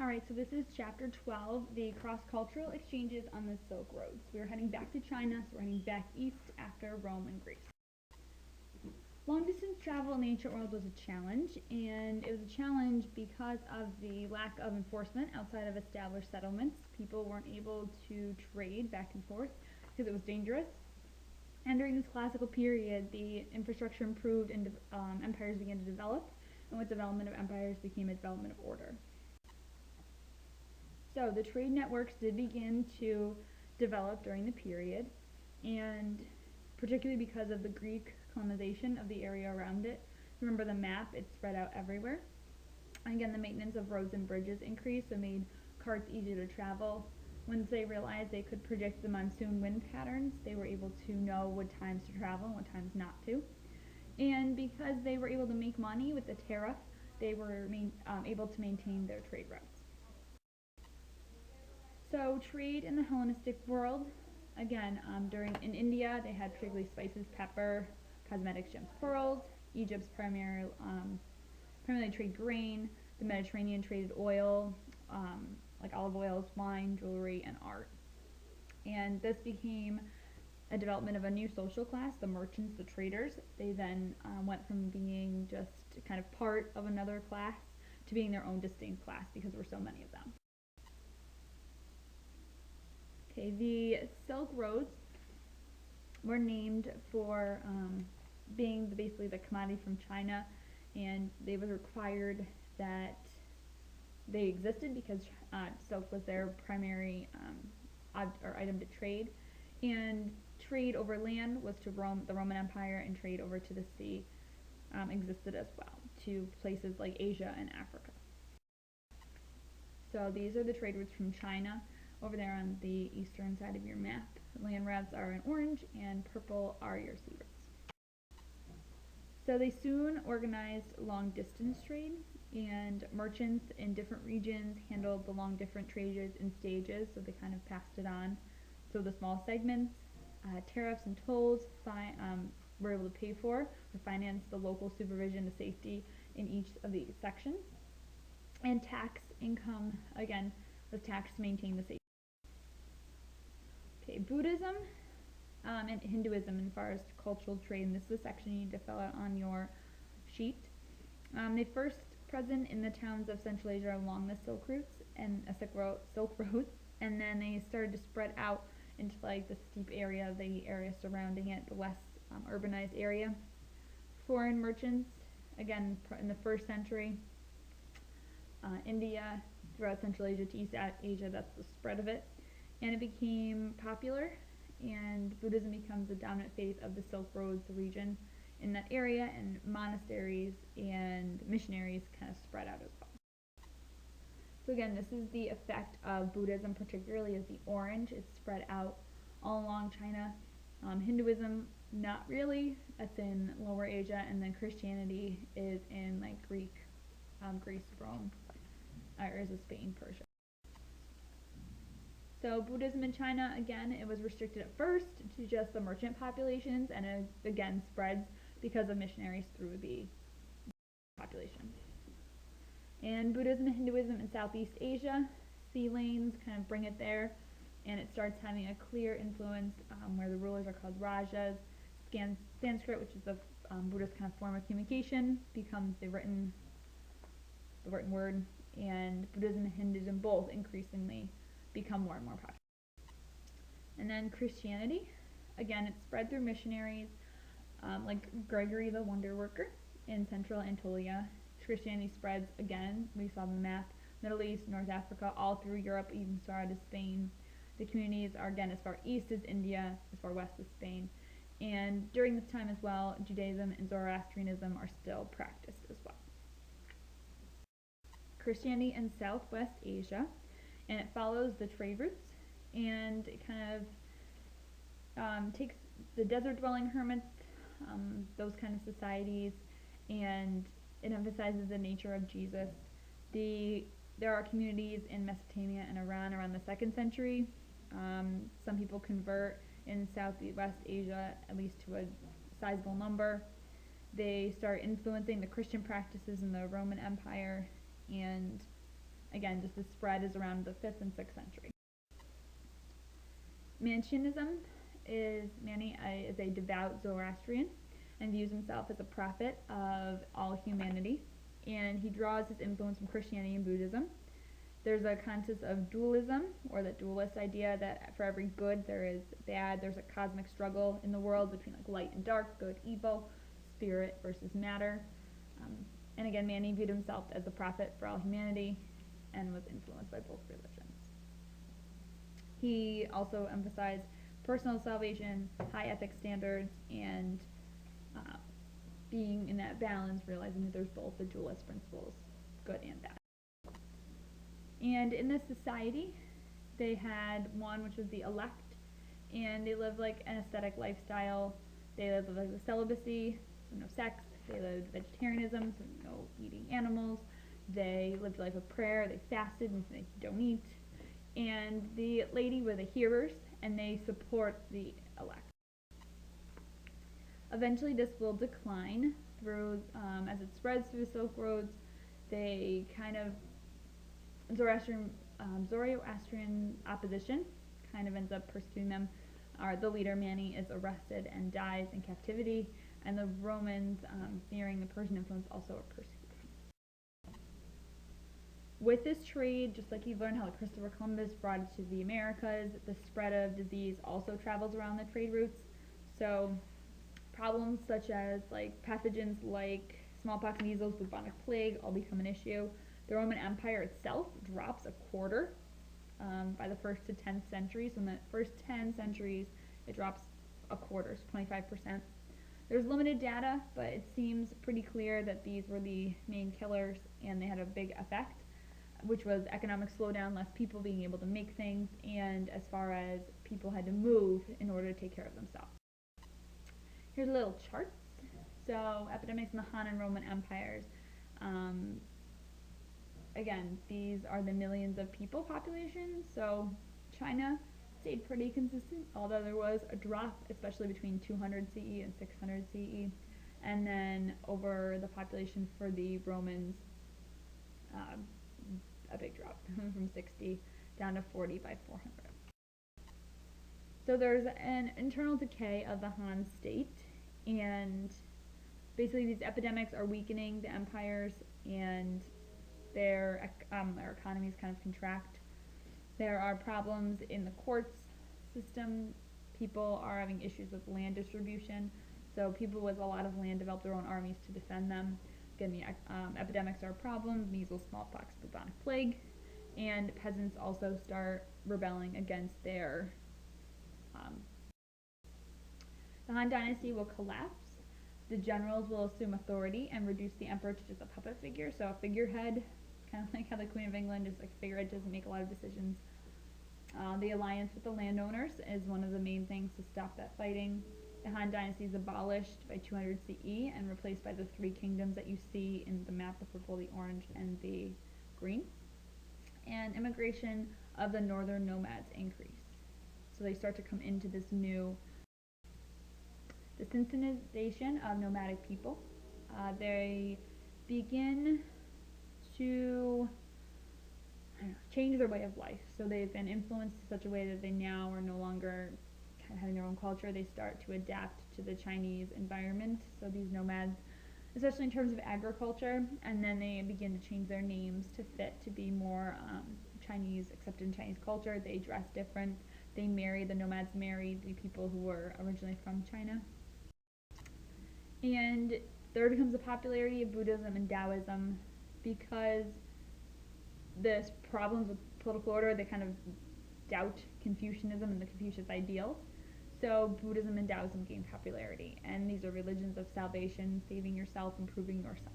Alright, so this is chapter 12, the cross-cultural exchanges on the Silk Roads. We're heading back to China, so we're heading back east after Rome and Greece. Long-distance travel in the ancient world was a challenge, and it was a challenge because of the lack of enforcement outside of established settlements. People weren't able to trade back and forth because it was dangerous. And during this classical period, the infrastructure improved and empires began to develop, and with development of empires became a development of order. So the trade networks did begin to develop during the period, and particularly because of the Greek colonization of the area around it. Remember the map, it's spread out everywhere. And again, the maintenance of roads and bridges increased, so made carts easier to travel. Once they realized they could predict the monsoon wind patterns, they were able to know what times to travel and what times not to. And because they were able to make money with the tariff, they were able to maintain their trade routes. So trade in the Hellenistic world, again, in India, they had particularly spices, pepper, cosmetics, gems, pearls. Egypt's primarily traded grain. The Mediterranean traded oil, like olive oils, wine, jewelry, and art. And this became a development of a new social class, the merchants, the traders. They then went from being just kind of part of another class to being their own distinct class because there were so many of them. Okay, the Silk Roads were named for being basically the commodity from China, and they was required that they existed because silk was their primary item to trade, and trade over land was to the Roman Empire, and trade over to the sea existed as well to places like Asia and Africa. So these are the trade routes from China. Over there on the eastern side of your map, land routes are in orange, and purple are your sea routes. So they soon organized long distance trade, and merchants in different regions handled the long different trades in stages, so they kind of passed it on. So the small segments, tariffs and tolls were able to pay for or finance the local supervision of safety in each of the sections. And tax income, again, was taxed to maintain the safety. Okay, Buddhism and Hinduism as far as cultural trade, and this is a section you need to fill out on your sheet. They first present in the towns of Central Asia along the Silk Routes, and and then they started to spread out into like the steep area, the area surrounding it, the less urbanized area. Foreign merchants, again in the 1st century, India, throughout Central Asia to East Asia, that's the spread of it. And it became popular, and Buddhism becomes the dominant faith of the Silk Roads region in that area, and monasteries and missionaries kind of spread out as well. So again, this is the effect of Buddhism, particularly as the orange. It's spread out all along China. Hinduism, not really. That's in Lower Asia, and then Christianity is in like Greece, Rome, areas of Spain, Persia. So Buddhism in China, again, it was restricted at first to just the merchant populations, and it again spreads because of missionaries through the population. And Buddhism and Hinduism in Southeast Asia, sea lanes kind of bring it there, and it starts having a clear influence where the rulers are called rajas. Sanskrit, which is the Buddhist kind of form of communication, becomes the written word, and Buddhism and Hinduism both increasingly become more and more popular. And then Christianity, again, it's spread through missionaries like Gregory the Wonder Worker in Central Anatolia. Christianity spreads, again, we saw the map, Middle East, North Africa, all through Europe, even as far as Spain. The communities are, again, as far east as India, as far west as Spain. And during this time as well, Judaism and Zoroastrianism are still practiced as well. Christianity in Southwest Asia, and it follows the trade routes, and it kind of takes the desert-dwelling hermits, those kind of societies, and it emphasizes the nature of Jesus. There are communities in Mesopotamia and Iran around the 2nd century. Some people convert in Southwest Asia, at least to a sizable number. They start influencing the Christian practices in the Roman Empire, and again, just the spread is around the 5th and 6th century. Mani is a devout Zoroastrian and views himself as a prophet of all humanity, and he draws his influence from Christianity and Buddhism. There's a concept of dualism, or the dualist idea that for every good there is bad. There's a cosmic struggle in the world between like light and dark, good, evil, spirit versus matter. And again, Mani viewed himself as a prophet for all humanity and was influenced by both religions. He also emphasized personal salvation, high ethics standards, and being in that balance, realizing that there's both the dualist principles, good and bad. And in this society, they had one which was the elect, and they lived like an ascetic lifestyle. They lived like with celibacy, so no sex. They lived vegetarianism, so no eating animals. They lived a life of prayer. They fasted, and they don't eat. And the laity were the hearers, and they support the elect. Eventually, this will decline through as it spreads through the Silk Roads. They kind of Zoroastrian opposition kind of ends up persecuting them. The leader Mani is arrested and dies in captivity, and the Romans, fearing the Persian influence, also are persecuted. With this trade, just like you've learned how Christopher Columbus brought it to the Americas, the spread of disease also travels around the trade routes. So problems such as like pathogens like smallpox, measles, bubonic plague all become an issue. The Roman Empire itself drops a quarter by the 1st to 10th centuries. So in the first 10 centuries, it drops a quarter, so 25%. There's limited data, but it seems pretty clear that these were the main killers, and they had a big effect, which was economic slowdown, less people being able to make things, and as far as people had to move in order to take care of themselves. Here's a little charts. So epidemics in the Han and Roman empires. Again, these are the millions of people population. So China stayed pretty consistent, although there was a drop, especially between 200 CE and 600 CE. And then over the population for the Romans, a big drop from 60 down to 40 by 400. So there's an internal decay of the Han state, and basically these epidemics are weakening the empires, and their economies kind of contract. There are problems in the courts system. People are having issues with land distribution, so people with a lot of land develop their own armies to defend them. Again, the epidemics are a problem: measles, smallpox, bubonic plague, and peasants also start rebelling against their the Han dynasty will collapse. The generals will assume authority and reduce the emperor to just a puppet figure, so a figurehead, kind of like how the Queen of England is like a figurehead, doesn't make a lot of decisions. The alliance with the landowners is one of the main things to stop that fighting. The Han dynasty is abolished by 200 CE and replaced by the 3 kingdoms that you see in the map, the purple, the orange, and the green. And immigration of the northern nomads increase. So they start to come into this new desensitization of nomadic people. They begin to change their way of life. So they've been influenced in such a way that they now are no longer having their own culture. They start to adapt to the Chinese environment. So these nomads, especially in terms of agriculture, and then they begin to change their names to fit to be more Chinese, accepted in Chinese culture. They dress different. The nomads marry the people who were originally from China. And there becomes a popularity of Buddhism and Taoism because there's problems with political order. They kind of doubt Confucianism and the Confucius ideals. So Buddhism and Taoism gain popularity, and these are religions of salvation, saving yourself, improving yourself.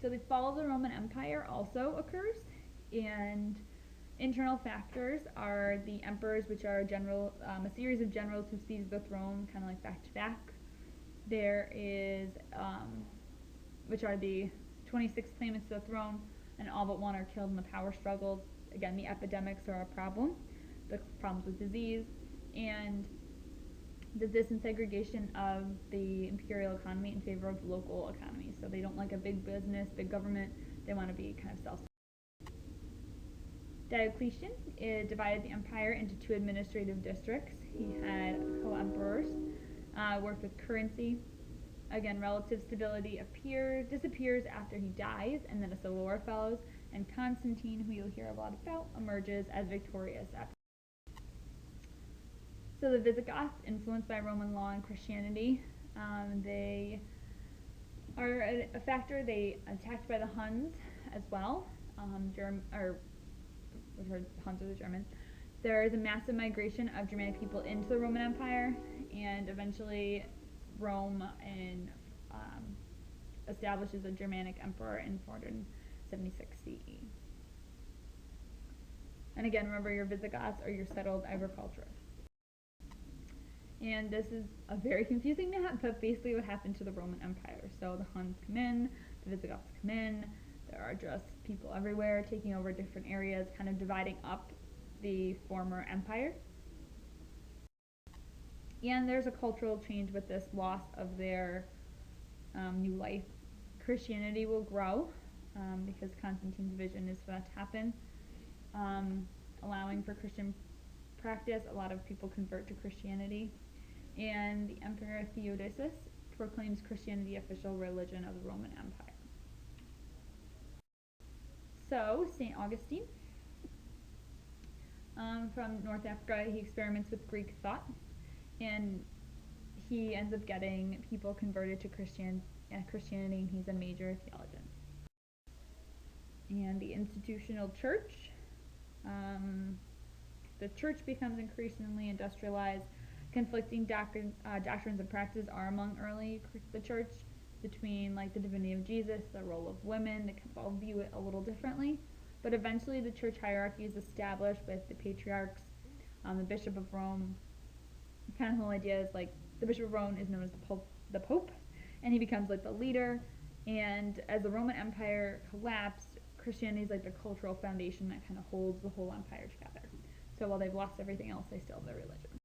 So the fall of the Roman Empire also occurs, and internal factors are the emperors, which are a series of generals who seize the throne, kind of like back to back. There is, which are the 26 claimants to the throne, and all but one are killed in the power struggles. Again, the epidemics are a problem, the problems with disease, and the disintegration of the imperial economy in favor of local economies. So they don't like a big business, big government. They want to be kind of self-sufficient. Diocletian divided the empire into 2 administrative districts. He had co-emperors, worked with currency. Again, relative stability disappears after he dies, and then a civil war follows, and Constantine, who you'll hear a lot about, emerges as victorious after. So the Visigoths, influenced by Roman law and Christianity, they are a factor. They attacked by the Huns as well. Huns are the Germans. There is a massive migration of Germanic people into the Roman Empire, and eventually Rome establishes a Germanic emperor in 476 CE. And again, remember, your Visigoths are your settled agriculturists. And this is a very confusing map, but basically what happened to the Roman Empire. So the Huns come in, the Visigoths come in, there are just people everywhere taking over different areas, kind of dividing up the former empire. And there's a cultural change with this loss of their new life. Christianity will grow because Constantine's vision is for that to happen, allowing for Christian practice. A lot of people convert to Christianity, and the Emperor Theodosius proclaims Christianity official religion of the Roman Empire. So, St. Augustine, from North Africa, he experiments with Greek thought, and he ends up getting people converted to Christianity, and he's a major theologian. And the institutional church, the church becomes increasingly industrialized. Conflicting doctrines and practices are among the church between like the divinity of Jesus, the role of women. They kind of all view it a little differently. But eventually the church hierarchy is established with the patriarchs, the Bishop of Rome. Kind of the whole idea is like the Bishop of Rome is known as the Pope, and he becomes like the leader. And as the Roman Empire collapsed, Christianity is like the cultural foundation that kind of holds the whole empire together. So while they've lost everything else, they still have their religion.